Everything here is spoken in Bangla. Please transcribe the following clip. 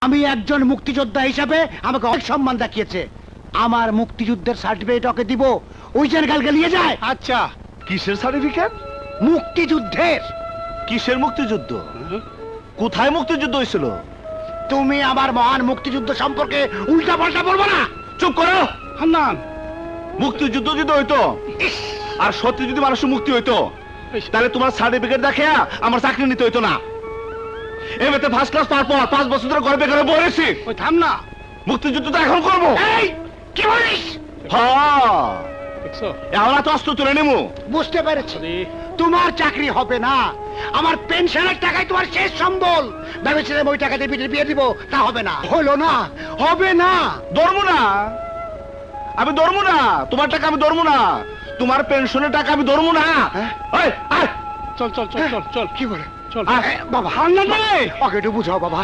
আমি একজন মুক্তিযোদ্ধা হিসাবে আমাকে অনেক সম্মান দেখিয়েছে। আমার মুক্তিযুদ্ধের সার্টিফিকেট ওকে দিব, ওই যেন কালকে নিয়ে যায়। আচ্ছা, কিসের সার্টিফিকেট? মুক্তিযুদ্ধের। কিসের মুক্তিযুদ্ধ? কোথায় মুক্তিযুদ্ধ হয়েছিল? তুমি আমার মহান মুক্তিযুদ্ধ সম্পর্কে উল্টা পাল্টা বলবো না। চুপ করো। হান্নান, মুক্তিযুদ্ধ যদি হইতো আর সত্যি যদি মানুষের মুক্তি হইতো, তাহলে তোমার সার্টিফিকেট দেখে আমার চাকরি নিতে হইতো না। এমনিতে ফার্স্ট ক্লাস পাওয়ার পর 5 বছর ধরে ঘরে বেকারে বলেছি। ওই থাম না। মুক্তিযুদ্ধ তো এখন করবো। এই কি বলিস? হ্যাঁ, দেখছো? এখন তো অস্ত্র তুলে নেবো। বুঝতে পেরেছি, আরে, তোমার চাকরি হবে না। আমার পেনশনের টাকায় তোমার শেষ সম্বল। ভেবেছিলাম ওই টাকা দিয়ে বিয়ে দিব, তা হবে না। হলো না, হবে না। ধরবো না, আমি ধরবো না। তোমার টাকা আমি ধরবো না, তোমার পেনশনের টাকা আমি ধরবো না। হ্যাঁ? এই, আয়, চল চল চল চল চল। কি বলে? চল। আয়। বাবা, ওকে একটু বুঝাও বাবা।